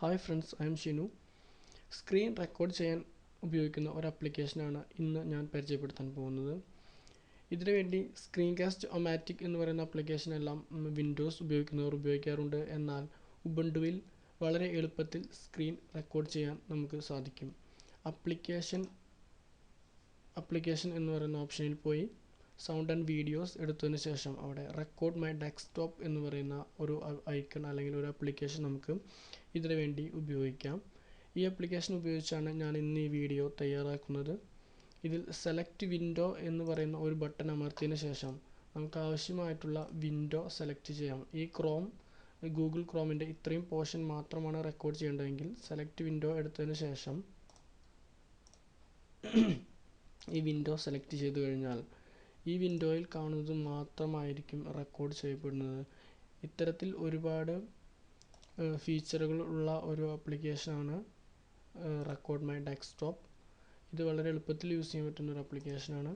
Hi friends, I am Shinu. Screen record ചെയ്യാൻ ഉപയോഗിക്കുന്ന ഒരു ആപ്ലിക്കേഷനാണ് ഇന്ന് ഞാൻ പരിചയപ്പെടുത്താൻ പോകുന്നത്. ഇതിനു വേണ്ടി സ്ക്രീൻ കാസ്റ്റ് ഒമാറ്റിക് എന്ന് പറയുന്ന ആപ്ലിക്കേഷൻ എല്ലാം വിൻഡോസ് ഉപയോഗിക്കുന്നവർ ഉപയോഗിക്കാറുണ്ട്. എന്നാൽ ഉബുണ്ടുവിൽ വളരെ എളുപ്പത്തിൽ സ്ക്രീൻ റെക്കോർഡ് ചെയ്യാൻ നമുക്ക് സാധിക്കും. ആപ്ലിക്കേഷൻ എന്ന് പറയുന്ന ഓപ്ഷനിൽ പോയി സൗണ്ട് ആൻഡ് വീഡിയോസ് എടുത്തതിന് ശേഷം അവിടെ റെക്കോർഡ് മൈ ഡെസ്ക്ടോപ്പ് എന്ന് പറയുന്ന ഒരു ഐക്കൺ അല്ലെങ്കിൽ ഒരു ആപ്ലിക്കേഷൻ നമുക്ക് ഇതിനു വേണ്ടി ഉപയോഗിക്കാം. ഈ ആപ്ലിക്കേഷൻ ഉപയോഗിച്ചാണ് ഞാൻ ഇന്ന് ഈ വീഡിയോ തയ്യാറാക്കുന്നത്. ഇതിൽ സെലക്ട് വിൻഡോ എന്ന് പറയുന്ന ഒരു ബട്ടൺ അമർത്തിയതിന് ശേഷം നമുക്ക് ആവശ്യമായിട്ടുള്ള വിൻഡോ സെലക്ട് ചെയ്യാം. ഈ ഗൂഗിൾ ക്രോമിൻ്റെ ഇത്രയും പോർഷൻ മാത്രമാണ് റെക്കോർഡ് ചെയ്യേണ്ടതെങ്കിൽ സെലക്ട് വിൻഡോ എടുത്തതിന് ശേഷം ഈ വിൻഡോ സെലക്ട് ചെയ്തു കഴിഞ്ഞാൽ ഈ വിൻഡോയിൽ കാണുന്നത് മാത്രമായിരിക്കും റെക്കോർഡ് ചെയ്യപ്പെടുന്നത്. ഇത്തരത്തിൽ ഒരുപാട് ഫീച്ചറുകൾ ഉള്ള ഒരു ആപ്ലിക്കേഷനാണ് റെക്കോർഡ് മൈ ഡെസ്ക്ടോപ്പ്. ഇത് വളരെ എളുപ്പത്തിൽ യൂസ് ചെയ്യാൻ പറ്റുന്ന ഒരു ആപ്ലിക്കേഷനാണ്.